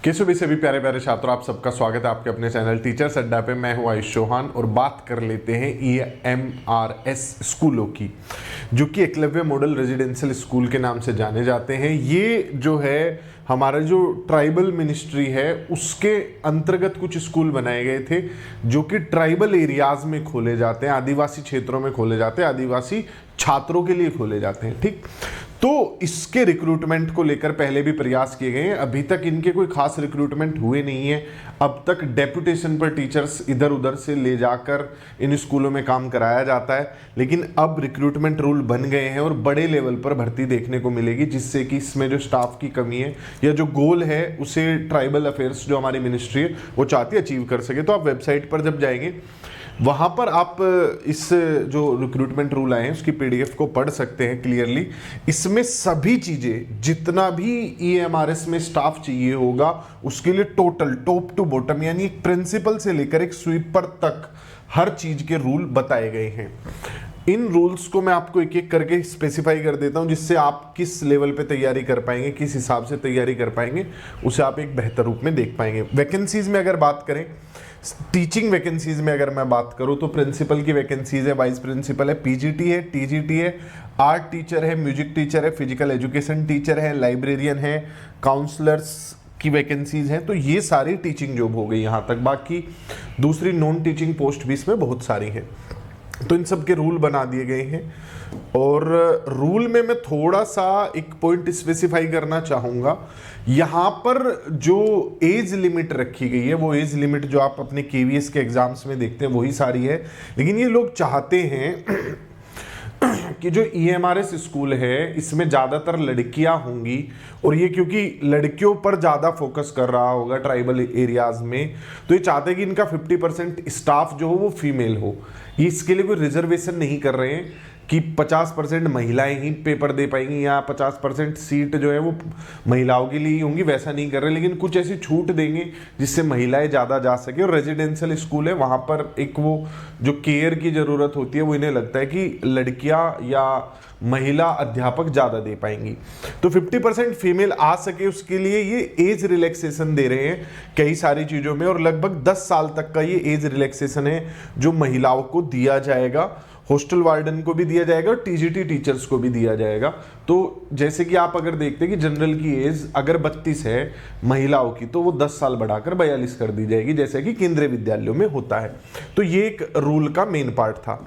कैसे भी सभी प्यारे प्यारे छात्रों, आप सबका स्वागत है आपके अपने चैनल टीचर्स अड्डा पे। मैं हूं आयुष चौहान और बात कर लेते हैं EMRS स्कूलों की, जो कि एकलव्य मॉडल रेजिडेंशियल स्कूल के नाम से जाने जाते हैं। ये जो है हमारा जो ट्राइबल मिनिस्ट्री है उसके अंतर्गत कुछ स्कूल बनाए गए थे, जो कि ट्राइबल एरियाज में खोले जाते हैं, आदिवासी क्षेत्रों में खोले जाते हैं, आदिवासी छात्रों के लिए खोले जाते हैं। ठीक, तो इसके रिक्रूटमेंट को लेकर पहले भी प्रयास किए गए हैं। अभी तक इनके कोई खास रिक्रूटमेंट हुए नहीं है। अब तक डेपुटेशन पर टीचर्स इधर उधर से ले जाकर इन स्कूलों में काम कराया जाता है, लेकिन अब रिक्रूटमेंट रूल बन गए हैं और बड़े लेवल पर भर्ती देखने को मिलेगी, जिससे कि इसमें जो स्टाफ की कमी है या जो गोल है उसे ट्राइबल अफेयर्स जो हमारी मिनिस्ट्री है वो चाहती है अचीव कर सके। तो आप वेबसाइट पर जब जाएंगे वहाँ पर आप इस जो रिक्रूटमेंट रूल आए हैं उसकी PDF को पढ़ सकते हैं क्लियरली। इसमें सभी चीज़ें, जितना भी EMRS में स्टाफ चाहिए होगा उसके लिए टोटल टॉप टू बॉटम, यानी एक प्रिंसिपल से लेकर एक स्वीपर तक हर चीज़ के रूल बताए गए हैं। इन रूल्स को मैं आपको एक एक करके स्पेसिफाई कर देता हूं, जिससे आप किस लेवल पे तैयारी कर पाएंगे, किस हिसाब से तैयारी कर पाएंगे, उसे आप एक बेहतर रूप में देख पाएंगे। वैकेंसीज में अगर बात करें, टीचिंग वैकेंसीज में अगर मैं बात करूं तो प्रिंसिपल की वैकेंसीज है, वाइस प्रिंसिपल है, PGT है, TGT है, आर्ट टीचर है, म्यूजिक टीचर है, फिजिकल एजुकेशन टीचर है, लाइब्रेरियन है, काउंसलर्स की वैकेंसीज हैं। तो ये सारी टीचिंग जॉब हो गई यहाँ तक। बाकी दूसरी नॉन टीचिंग पोस्ट भी इसमें बहुत सारी हैं। तो इन सब के रूल बना दिए गए हैं और रूल में मैं थोड़ा सा एक पॉइंट स्पेसिफाई करना चाहूँगा। यहाँ पर जो एज लिमिट रखी गई है वो एज लिमिट जो आप अपने KVS के एग्जाम्स में देखते हैं वही सारी है, लेकिन ये लोग चाहते हैं कि जो EMRS स्कूल है इसमें ज़्यादातर लड़कियां होंगी, और ये क्योंकि लड़कियों पर ज़्यादा फोकस कर रहा होगा ट्राइबल एरियाज में, तो ये चाहते हैं कि इनका 50% स्टाफ जो हो वो फीमेल हो। ये इसके लिए कोई रिजर्वेशन नहीं कर रहे हैं कि 50% महिलाएं ही पेपर दे पाएंगी या 50% सीट जो है वो महिलाओं के लिए ही होंगी, वैसा नहीं कर रहे, लेकिन कुछ ऐसी छूट देंगे जिससे महिलाएं ज़्यादा जा सके। और रेजिडेंशियल स्कूल है, वहाँ पर एक वो जो केयर की ज़रूरत होती है वो इन्हें लगता है कि लड़कियाँ या महिला अध्यापक ज़्यादा दे पाएंगी। तो 50% फीमेल आ सके उसके लिए ये एज रिलैक्सेशन दे रहे हैं कई सारी चीज़ों में, और लगभग 10 साल तक का ये एज रिलैक्सेशन है जो महिलाओं को दिया जाएगा। हॉस्टल वार्डन को भी दिया जाएगा और TGT टीचर्स को भी दिया जाएगा। तो जैसे कि आप अगर देखते हैं कि जनरल की एज अगर 32 है महिलाओं की, तो वो 10 साल बढ़ाकर 42 कर दी जाएगी, जैसे कि केंद्रीय विद्यालयों में होता है। तो ये एक रूल का मेन पार्ट था।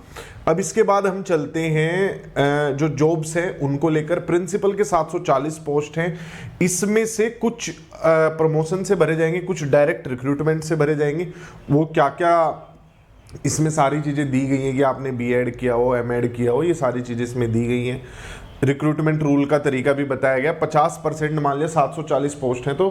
अब इसके बाद हम चलते हैं जो जॉब्स हैं उनको लेकर। प्रिंसिपल के 740 पोस्ट हैं, इसमें से कुछ प्रमोशन से भरे जाएंगे, कुछ डायरेक्ट रिक्रूटमेंट से भरे जाएंगे। वो क्या क्या इसमें सारी चीज़ें दी गई हैं कि आपने B.Ed किया हो, M.Ed किया हो, ये सारी चीज़ें इसमें दी गई हैं। रिक्रूटमेंट रूल का तरीका भी बताया गया। 50% मान लिया 740 पोस्ट हैं तो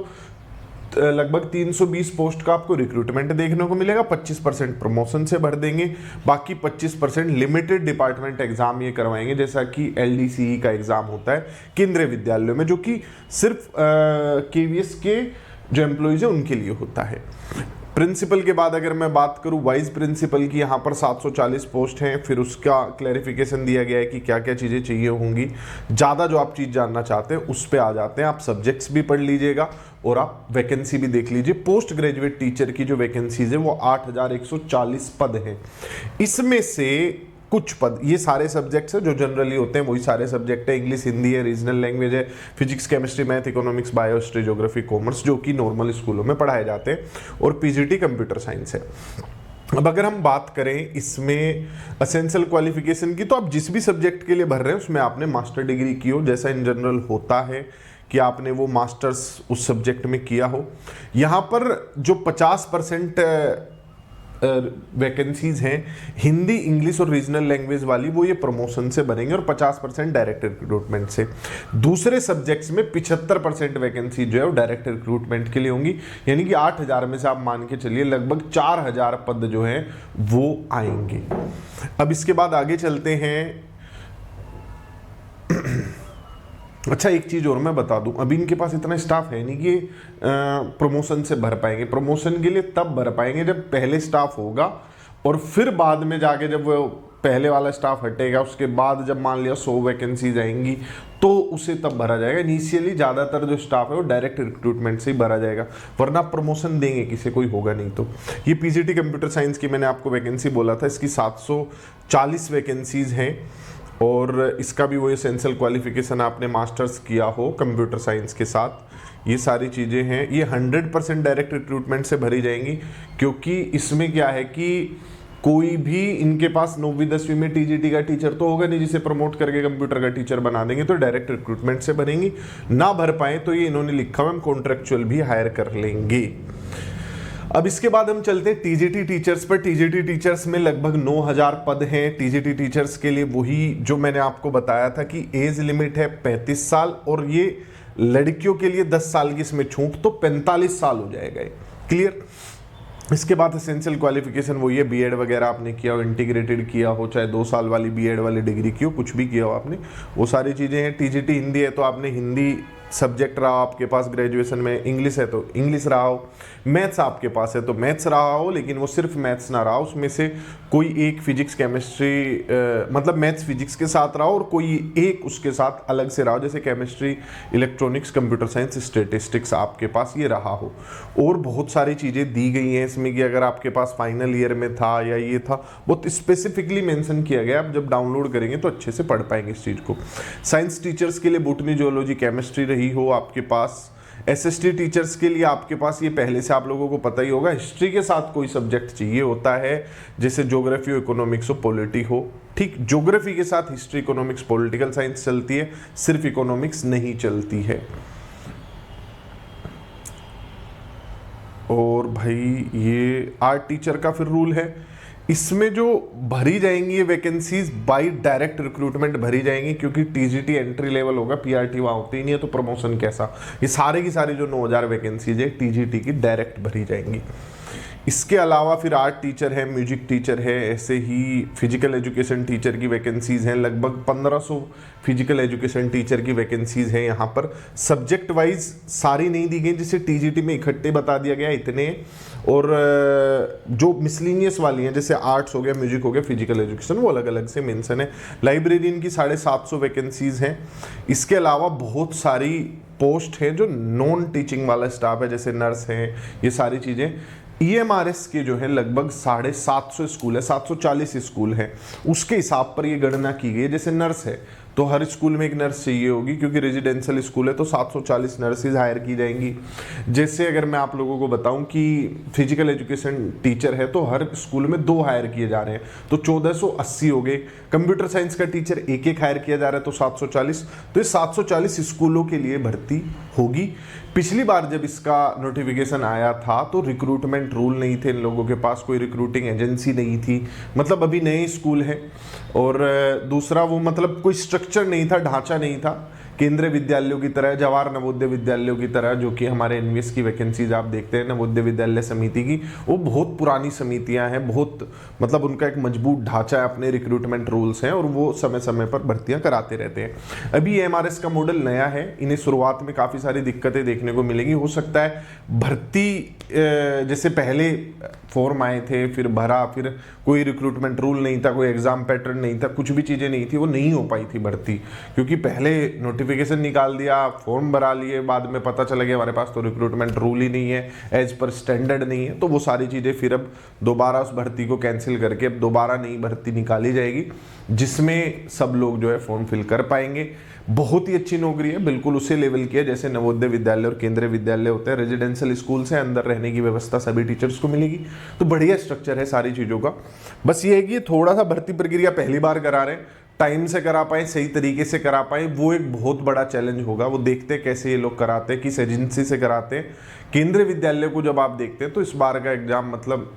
लगभग 320 पोस्ट का आपको रिक्रूटमेंट देखने को मिलेगा, 25% प्रमोशन से भर देंगे, बाकी 25% लिमिटेड डिपार्टमेंट एग्जाम ये करवाएंगे, जैसा कि LDCE का एग्जाम होता है केंद्रीय विद्यालयों में, जो कि सिर्फ KVS के जो एम्प्लॉइज है उनके लिए होता है। प्रिंसिपल के बाद अगर मैं बात करूं वाइस प्रिंसिपल की, यहाँ पर 740 पोस्ट हैं। फिर उसका क्लैरिफिकेशन दिया गया है कि क्या क्या चीज़ें चाहिए होंगी। ज़्यादा जो आप चीज़ जानना चाहते हैं उस पे आ जाते हैं। आप सब्जेक्ट्स भी पढ़ लीजिएगा और आप वैकेंसी भी देख लीजिए। पोस्ट ग्रेजुएट टीचर की जो वैकेंसीज है वो 8140 पद हैं। इसमें से कुछ पद, ये सारे सब्जेक्ट्स हैं जो जनरली होते हैं वही सारे सब्जेक्ट है। इंग्लिश, हिंदी है, रीजनल लैंग्वेज है, physics, chemistry, math, economics, bio, history, geography, commerce, जो कि नॉर्मल स्कूलों में पढ़ाए जाते हैं, और PGT कंप्यूटर साइंस है। अब अगर हम बात करें इसमें असेंशियल क्वालिफिकेशन की, तो आप जिस भी सब्जेक्ट के लिए भर रहे हैं उसमें आपने मास्टर डिग्री की हो, जैसा इन जनरल होता है कि आपने वो मास्टर्स उस सब्जेक्ट में किया हो। यहाँ पर जो 50% वैकेंसीज हैं हिंदी, इंग्लिश और रीजनल लैंग्वेज वाली, वो ये प्रमोशन से बनेंगे, और 50% डायरेक्ट रिक्रूटमेंट से। दूसरे सब्जेक्ट्स में 75% वैकेंसी जो है वो डायरेक्ट रिक्रूटमेंट के लिए होंगी, यानी कि 8000 में से आप मान के चलिए लगभग 4000 पद जो हैं वो आएंगे। अब इसके बाद आगे चलते हैं। अच्छा, एक चीज़ और मैं बता दूं, अभी इनके पास इतना स्टाफ है नहीं कि प्रमोशन से भर पाएंगे। प्रमोशन के लिए तब भर पाएंगे जब पहले स्टाफ होगा, और फिर बाद में जाके जब वो पहले वाला स्टाफ हटेगा, उसके बाद जब मान लिया 100 वैकेंसीज आएंगी तो उसे तब भरा जाएगा। इनिशियली ज़्यादातर जो स्टाफ है वो डायरेक्ट रिक्रूटमेंट से ही भरा जाएगा, वरना प्रमोशन देंगे किसी, कोई होगा नहीं। तो ये पीजीटी कंप्यूटर साइंस की मैंने आपको वैकेंसी बोला था, इसकी 740 वैकेंसीज हैं और इसका भी वो एसेंशियल क्वालिफिकेशन आपने मास्टर्स किया हो कंप्यूटर साइंस के साथ, ये सारी चीज़ें हैं। ये 100% डायरेक्ट रिक्रूटमेंट से भरी जाएंगी, क्योंकि इसमें क्या है कि कोई भी इनके पास 9वीं 10वीं में टीजीटी का टीचर तो होगा नहीं जिसे प्रमोट करके कंप्यूटर का टीचर बना देंगे, तो डायरेक्ट रिक्रूटमेंट से भरेंगी। ना भर पाए तो ये इन्होंने लिखा हुआ हम कॉन्ट्रेक्चुअल भी हायर कर लेंगे। अब इसके बाद हम चलते हैं टीजीटी टीचर्स पर। टीजीटी टीचर्स में लगभग 9000 पद हैं। टीजीटी टीचर्स के लिए वही जो मैंने आपको बताया था कि एज लिमिट है 35 साल, और ये लड़कियों के लिए 10 साल की इसमें छूट, तो 45 साल हो जाएगा। क्लियर। इसके बाद एसेंशियल क्वालिफिकेशन वो ये बीएड वगैरह आपने किया हो, इंटीग्रेटेड किया हो, चाहे 2 साल वाली बीएड वाली डिग्री की हो, कुछ भी किया हो आपने, वो सारी चीज़ें हैं। टीजीटी हिंदी है तो आपने हिंदी सब्जेक्ट रहा आपके पास ग्रेजुएशन में, इंग्लिश है तो इंग्लिश रहा हो, मैथ्स आपके पास है तो मैथ्स रहा हो, लेकिन वो सिर्फ मैथ्स ना रहा हो, उसमें से कोई एक फिजिक्स केमिस्ट्री मतलब मैथ्स फिजिक्स के साथ रहा हो और कोई एक उसके साथ अलग से रहा हो, जैसे chemistry, electronics, computer science, statistics आपके पास ये रहा हो। और बहुत सारी चीज़ें दी गई हैं इसमें कि अगर आपके पास फाइनल ईयर में था या ये था, बहुत स्पेसिफिकली मेंशन किया गया। आप जब डाउनलोड करेंगे तो अच्छे से पढ़ पाएंगे इस चीज़ को। साइंस टीचर्स के लिए बॉटनी, जूलॉजी, केमिस्ट्री रही हो आपके पास। एसएसटी टीचर्स के लिए आपके पास ये पहले से आप लोगों को पता ही होगा, हिस्ट्री के साथ कोई सब्जेक्ट चाहिए होता है, जैसे ज्योग्राफी हो, इकोनॉमिक्स हो, पॉलिटी हो। ठीक, ज्योग्राफी के साथ हिस्ट्री, इकोनॉमिक्स, पॉलिटिकल साइंस चलती है, सिर्फ इकोनॉमिक्स नहीं चलती है। और भाई ये आर्ट टीचर का फिर रूल है, इसमें जो भरी जाएंगी ये वैकेंसीज बाय डायरेक्ट रिक्रूटमेंट भरी जाएंगी, क्योंकि टीजीटी एंट्री लेवल होगा, पीआरटी वहाँ होती ही नहीं है, तो प्रमोशन कैसा। ये सारे की सारी जो 9000 वैकेंसीज है टीजीटी की डायरेक्ट भरी जाएंगी। इसके अलावा फिर आर्ट टीचर है, म्यूजिक टीचर है, ऐसे ही फिजिकल एजुकेशन टीचर की वैकेंसीज हैं। लगभग 1500 फिजिकल एजुकेशन टीचर की वैकेंसीज हैं यहाँ पर। सब्जेक्ट वाइज सारी नहीं दी गई, जिसे टीजीटी में इकट्ठे बता दिया गया इतने, और जो मिसलिनियस वाली हैं जैसे आर्ट्स हो गया, म्यूजिक हो गया, फिजिकल एजुकेशन, वो अलग अलग से मेंशन है। लाइब्रेरियन की 750 वैकेंसीज हैं। इसके अलावा बहुत सारी पोस्ट है जो नॉन टीचिंग वाला स्टाफ है, जैसे नर्स हैं, ये सारी चीज़ें। ईएमआरएस के जो है लगभग 750 स्कूल है, 740 स्कूल है, उसके हिसाब पर ये गणना की गई है। जैसे नर्स है तो हर स्कूल में एक नर्स चाहिए होगी, क्योंकि रेजिडेंशियल स्कूल है तो 740 नर्सेज हायर की जाएंगी। जैसे अगर मैं आप लोगों को बताऊं कि फिजिकल एजुकेशन टीचर है तो हर स्कूल में 2 हायर किए जा रहे हैं, तो 1480 हो गए। कंप्यूटर साइंस का टीचर एक हायर किया जा रहा है तो 740, तो ये 740 स्कूलों के लिए भर्ती होगी। पिछली बार जब इसका नोटिफिकेशन आया था तो रिक्रूटमेंट रूल नहीं थे, इन लोगों के पास कोई रिक्रूटिंग एजेंसी नहीं थी, मतलब अभी नए स्कूल है। और दूसरा वो मतलब कोई स्ट्रक्चर नहीं था, ढांचा नहीं था, केंद्रीय विद्यालयों की तरह, जवाहर नवोदय विद्यालयों की तरह, जो कि हमारे एनवीएस की वैकेंसीज आप देखते हैं नवोदय विद्यालय समिति की, वो बहुत पुरानी समितियां हैं, बहुत मतलब उनका एक मजबूत ढांचा है, अपने रिक्रूटमेंट रूल्स हैं और वो समय समय पर भर्तियां कराते रहते हैं। अभी एमआरएस का मॉडल नया है, इन्हें शुरुआत में काफ़ी सारी दिक्कतें देखने को मिलेंगी। हो सकता है भर्ती जैसे पहले फॉर्म आए थे, फिर भरा, फिर कोई रिक्रूटमेंट रूल नहीं था, कोई एग्जाम पैटर्न नहीं था, कुछ भी चीज़ें नहीं थी, वो नहीं हो पाई थी भर्ती, क्योंकि पहले नोटिफिकेशन निकाल दिया, फॉर्म भरा लिए, बाद में पता चला गया हमारे पास तो रिक्रूटमेंट रूल ही नहीं है, एज पर स्टैंडर्ड नहीं है, तो वो सारी चीज़ें फिर अब दोबारा उस भर्ती को कैंसिल करके अब दोबारा नई भर्ती निकाली जाएगी, जिसमें सब लोग जो है फॉर्म फिल कर पाएंगे। बहुत ही अच्छी नौकरी है, बिल्कुल उसी लेवल की है जैसे नवोदय विद्यालय और केंद्रीय विद्यालय होते हैं। रेजिडेंशियल स्कूल से अंदर रहने की व्यवस्था सभी टीचर्स को मिलेगी, तो बढ़िया स्ट्रक्चर है सारी चीज़ों का। बस ये है कि थोड़ा सा भर्ती प्रक्रिया पहली बार करा रहे हैं, टाइम से करा पाए, सही तरीके से करा पाए, वो एक बहुत बड़ा चैलेंज होगा। वो देखते हैं कैसे ये लोग कराते हैं, किस एजेंसी से कराते हैं। केंद्रीय विद्यालय को जब आप देखते हैं तो इस बार का एग्जाम मतलब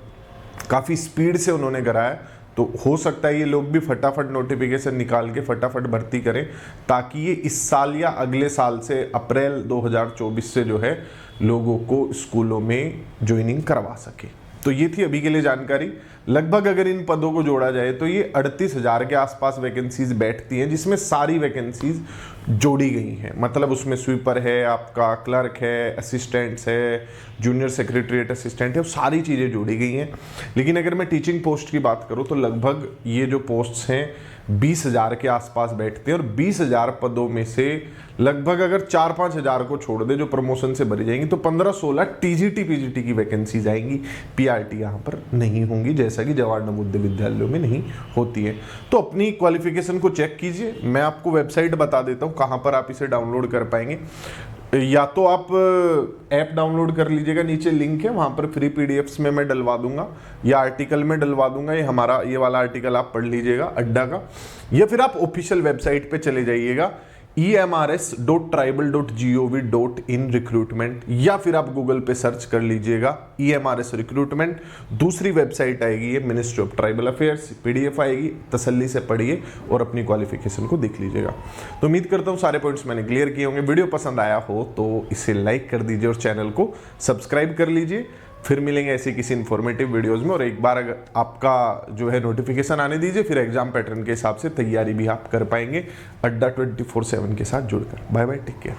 काफ़ी स्पीड से उन्होंने कराया, तो हो सकता है ये लोग भी फटाफट नोटिफिकेशन निकाल के फटाफट भर्ती करें, ताकि ये इस साल या अगले साल से अप्रैल 2024 से जो है लोगों को स्कूलों में ज्वाइनिंग करवा सके। तो ये थी अभी के लिए जानकारी। लगभग अगर इन पदों को जोड़ा जाए तो ये 38,000 के आसपास वैकेंसीज बैठती हैं, जिसमें सारी वैकेंसीज जोड़ी गई हैं। मतलब उसमें स्वीपर है, आपका क्लर्क है, असिस्टेंट्स है, जूनियर सेक्रेटरीट असिस्टेंट है, वो सारी चीज़ें जोड़ी गई हैं। लेकिन अगर मैं टीचिंग पोस्ट की बात करूँ तो लगभग ये जो पोस्ट्स हैं 20,000 के आसपास बैठते हैं, और 20,000 पदों में से लगभग अगर 4-5 हज़ार को छोड़ दे जो प्रमोशन से भरी जाएंगी तो 15-16 टीजीटी पीजीटी की वैकेंसीज आएंगी। पीआरटी यहाँ पर नहीं होंगी, जैसा कि जवाहर नवोदय विद्यालयों में नहीं होती है। तो अपनी क्वालिफिकेशन को चेक कीजिए। मैं आपको वेबसाइट बता देता हूँ कहाँ पर आप इसे डाउनलोड कर पाएंगे। या तो आप ऐप डाउनलोड कर लीजिएगा, नीचे लिंक है, वहाँ पर फ्री पीडीएफ्स में मैं डलवा दूंगा या आर्टिकल में डलवा दूंगा। ये वाला आर्टिकल आप पढ़ लीजिएगा अड्डा का, या फिर आप ऑफिशियल वेबसाइट पे चले जाइएगा emrs.tribal.gov.in रिक्रूटमेंट, या फिर आप गूगल पे सर्च कर लीजिएगा EMRS रिक्रूटमेंट। दूसरी वेबसाइट आएगी ये ministry of tribal affairs, PDF आएगी, तसल्ली से पढ़िए और अपनी क्वालिफिकेशन को देख लीजिएगा। तो उम्मीद करता हूँ सारे पॉइंट्स मैंने क्लियर किए होंगे। वीडियो पसंद आया हो तो इसे लाइक कर दीजिए और चैनल को सब्सक्राइब कर लीजिए। फिर मिलेंगे ऐसे किसी इन्फॉर्मेटिव वीडियोस में, और एक बार अगर आपका जो है नोटिफिकेशन आने दीजिए, फिर एग्जाम पैटर्न के हिसाब से तैयारी भी आप कर पाएंगे अड्डा 24/7 के साथ जुड़कर। Bye bye, take care.